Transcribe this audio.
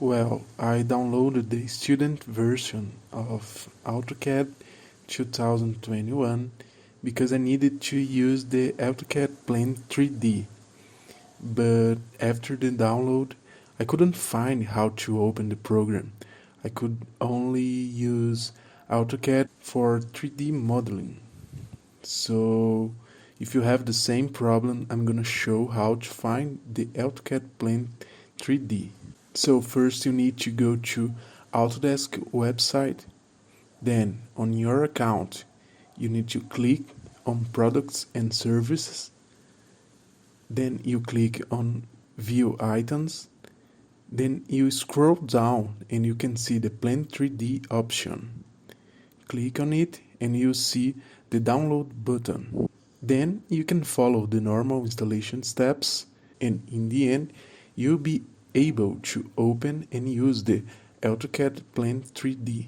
Well, I downloaded the student version of AutoCAD 2021 because I needed to use the AutoCAD Plane 3D. But after the download, I couldn't find how to open the program. I could only use AutoCAD for 3D modeling. So, if you have the same problem, I'm gonna show how to find the AutoCAD Plane 3D. So first you need to go to Autodesk website. Then on your account, you need to click on products and services. Then you click on view items. Then you scroll down and you can see the Plan 3D option. Click on it and you see the download button. Then you can follow the normal installation steps, and in the end you'll be able to open and use the AutoCAD Plan 3D.